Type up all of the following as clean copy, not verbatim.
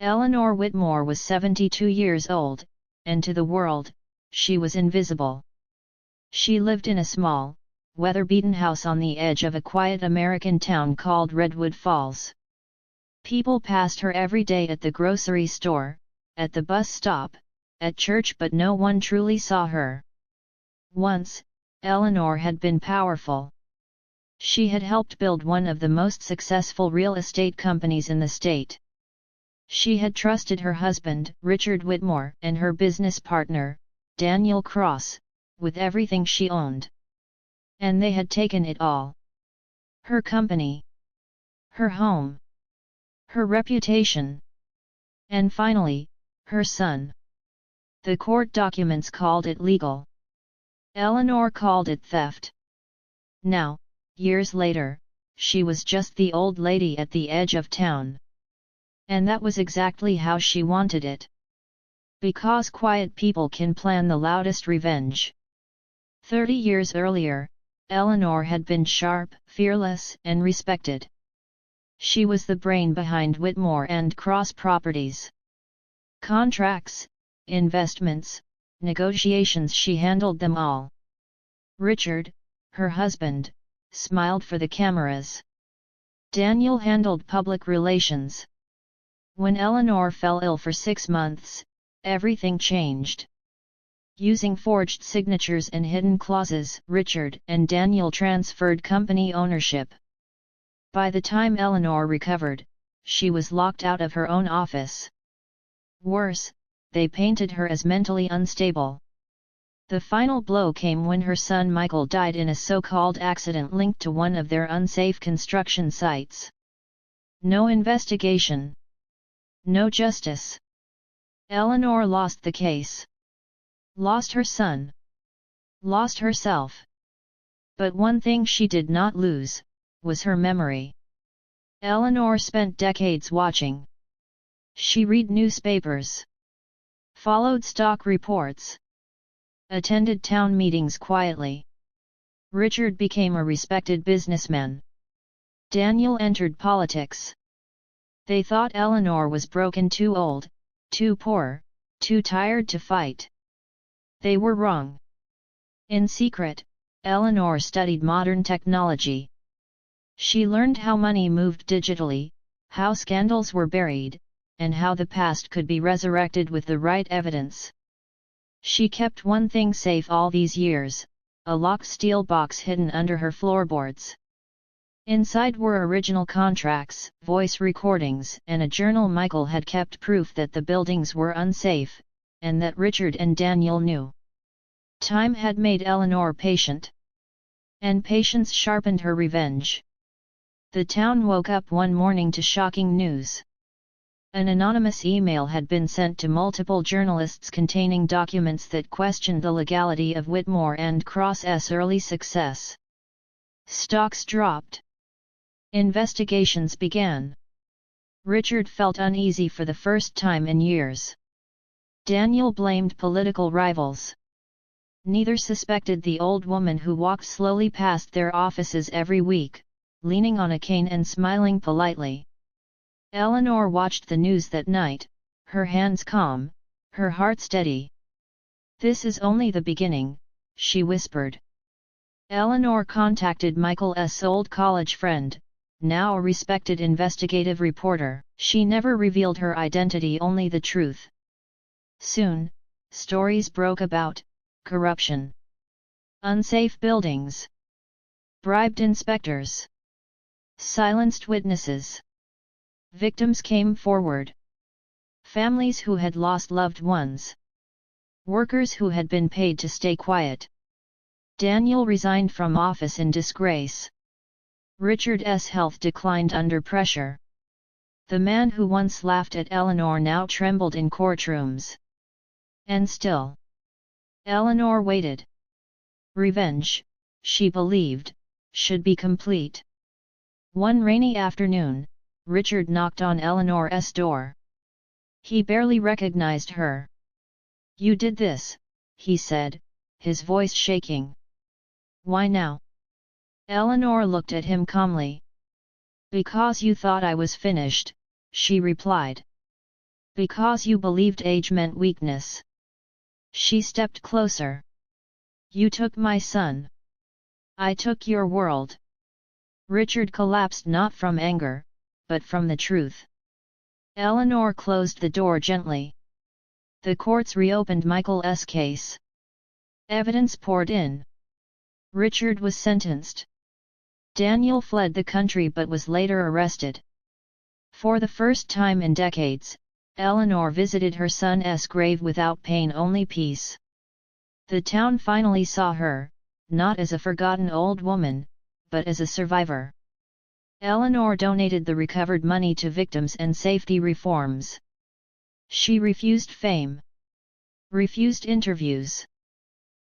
Eleanor Whitmore was 72 years old, and to the world, she was invisible. She lived in a small, weather-beaten house on the edge of a quiet American town called Redwood Falls. People passed her every day at the grocery store, at the bus stop, at church, but no one truly saw her. Once, Eleanor had been powerful. She had helped build one of the most successful real estate companies in the state. She had trusted her husband, Richard Whitmore, and her business partner, Daniel Cross, with everything she owned. And they had taken it all. Her company. Her home. Her reputation. And finally, her son. The court documents called it legal. Eleanor called it theft. Now, years later, she was just the old lady at the edge of town. And that was exactly how she wanted it. Because quiet people can plan the loudest revenge. 30 years earlier, Eleanor had been sharp, fearless, and respected. She was the brain behind Whitmore and Cross Properties. Contracts, investments, negotiations, she handled them all. Richard, her husband, smiled for the cameras. Daniel handled public relations. When Eleanor fell ill for 6 months, everything changed. Using forged signatures and hidden clauses, Richard and Daniel transferred company ownership. By the time Eleanor recovered, she was locked out of her own office. Worse, they painted her as mentally unstable. The final blow came when her son Michael died in a so-called accident linked to one of their unsafe construction sites. No investigation. No justice. Eleanor lost the case. Lost her son. Lost herself. But one thing she did not lose, was her memory. Eleanor spent decades watching. She read newspapers. Followed stock reports. Attended town meetings quietly. Richard became a respected businessman. Daniel entered politics. They thought Eleanor was broken, too old, too poor, too tired to fight. They were wrong. In secret, Eleanor studied modern technology. She learned how money moved digitally, how scandals were buried, and how the past could be resurrected with the right evidence. She kept one thing safe all these years, a locked steel box hidden under her floorboards. Inside were original contracts, voice recordings, and a journal Michael had kept, proof that the buildings were unsafe, and that Richard and Daniel knew. Time had made Eleanor patient. And patience sharpened her revenge. The town woke up one morning to shocking news. An anonymous email had been sent to multiple journalists containing documents that questioned the legality of Whitmore and Cross's early success. Stocks dropped. Investigations began. Richard felt uneasy for the first time in years. Daniel blamed political rivals. Neither suspected the old woman who walked slowly past their offices every week, leaning on a cane and smiling politely. Eleanor watched the news that night, her hands calm, her heart steady. "This is only the beginning," she whispered. Eleanor contacted Michael's old college friend, now a respected investigative reporter. She never revealed her identity, only the truth. Soon, stories broke about corruption, unsafe buildings, bribed inspectors, silenced witnesses. Victims came forward. Families who had lost loved ones. Workers who had been paid to stay quiet. Daniel resigned from office in disgrace. Richard's health declined under pressure. The man who once laughed at Eleanor now trembled in courtrooms. And still, Eleanor waited. Revenge, she believed, should be complete. One rainy afternoon, Richard knocked on Eleanor's door. He barely recognized her. "You did this," he said, his voice shaking. "Why now?" Eleanor looked at him calmly. "Because you thought I was finished," she replied. Because you believed age meant weakness. She stepped closer. You took my son. I took your world. Richard collapsed not from anger, but from the truth. Eleanor closed the door gently. The courts reopened Michael's case. Evidence poured in. Richard was sentenced. Daniel fled the country but was later arrested. For the first time in decades, Eleanor visited her son's grave without pain, only peace. The town finally saw her, not as a forgotten old woman, but as a survivor. Eleanor donated the recovered money to victims and safety reforms. She refused fame. Refused interviews.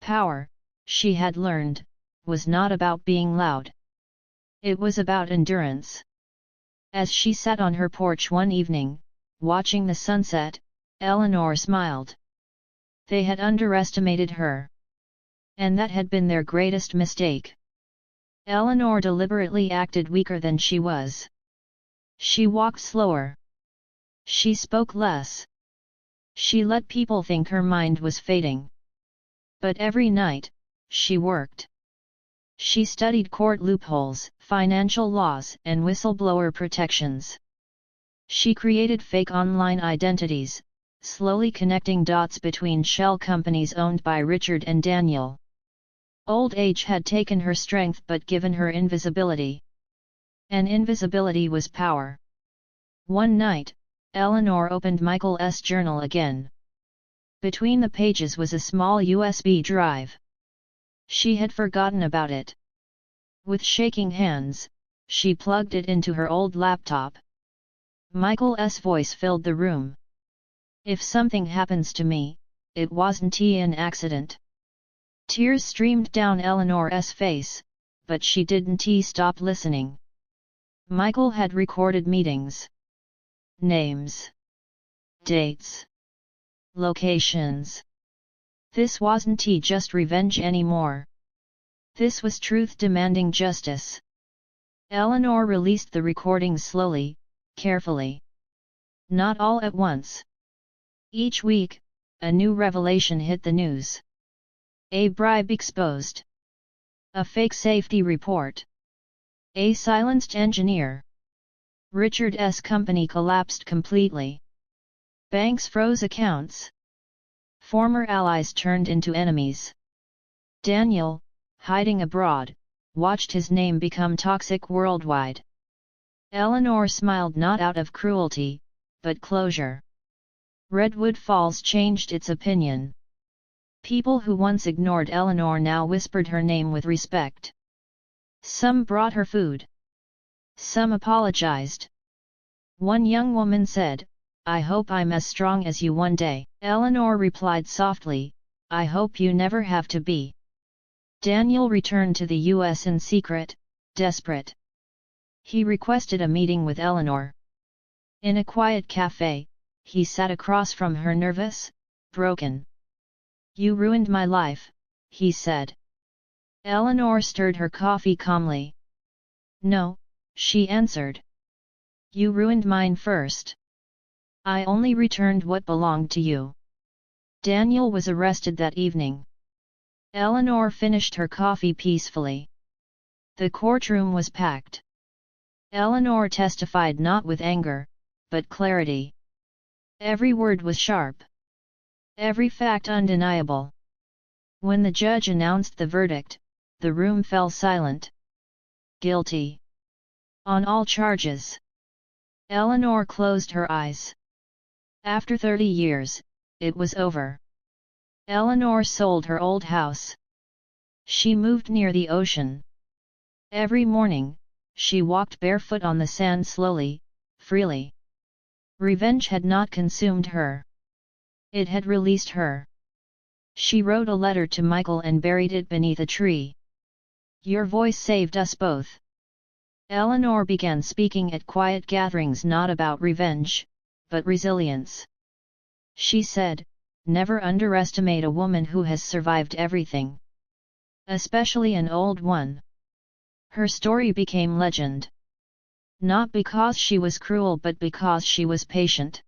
Power, she had learned, was not about being loud. It was about endurance. As she sat on her porch one evening, watching the sunset, Eleanor smiled. They had underestimated her. And that had been their greatest mistake. Eleanor deliberately acted weaker than she was. She walked slower. She spoke less. She let people think her mind was fading. But every night, she worked. She studied court loopholes, financial laws, and whistleblower protections. She created fake online identities, slowly connecting dots between shell companies owned by Richard and Daniel. Old age had taken her strength but given her invisibility. And invisibility was power. One night, Eleanor opened Michael's journal again. Between the pages was a small USB drive. She had forgotten about it. With shaking hands, she plugged it into her old laptop. Michael's voice filled the room. If something happens to me, it wasn't an accident. Tears streamed down Eleanor's face, but she didn't stop listening. Michael had recorded meetings. Names. Dates. Locations. This wasn't just revenge anymore. This was truth demanding justice. Eleanor released the recordings slowly, carefully. Not all at once. Each week, a new revelation hit the news. A bribe exposed. A fake safety report. A silenced engineer. Richard's company collapsed completely. Banks froze accounts. Former allies turned into enemies. Daniel, hiding abroad, watched his name become toxic worldwide. Eleanor smiled not out of cruelty, but closure. Redwood Falls changed its opinion. People who once ignored Eleanor now whispered her name with respect. Some brought her food. Some apologized. One young woman said, "I hope I'm as strong as you one day." Eleanor replied softly, "I hope you never have to be." Daniel returned to the US in secret, desperate. He requested a meeting with Eleanor. In a quiet cafe, he sat across from her, nervous, broken. "You ruined my life," he said. Eleanor stirred her coffee calmly. "No," she answered. "You ruined mine first. I only returned what belonged to you." Daniel was arrested that evening. Eleanor finished her coffee peacefully. The courtroom was packed. Eleanor testified not with anger, but clarity. Every word was sharp. Every fact undeniable. When the judge announced the verdict, the room fell silent. Guilty. On all charges. Eleanor closed her eyes. After 30 years, it was over. Eleanor sold her old house. She moved near the ocean. Every morning, she walked barefoot on the sand slowly, freely. Revenge had not consumed her. It had released her. She wrote a letter to Michael and buried it beneath a tree. "Your voice saved us both." Eleanor began speaking at quiet gatherings not about revenge, but resilience. She said, "Never underestimate a woman who has survived everything. Especially an old one." Her story became legend. Not because she was cruel but because she was patient.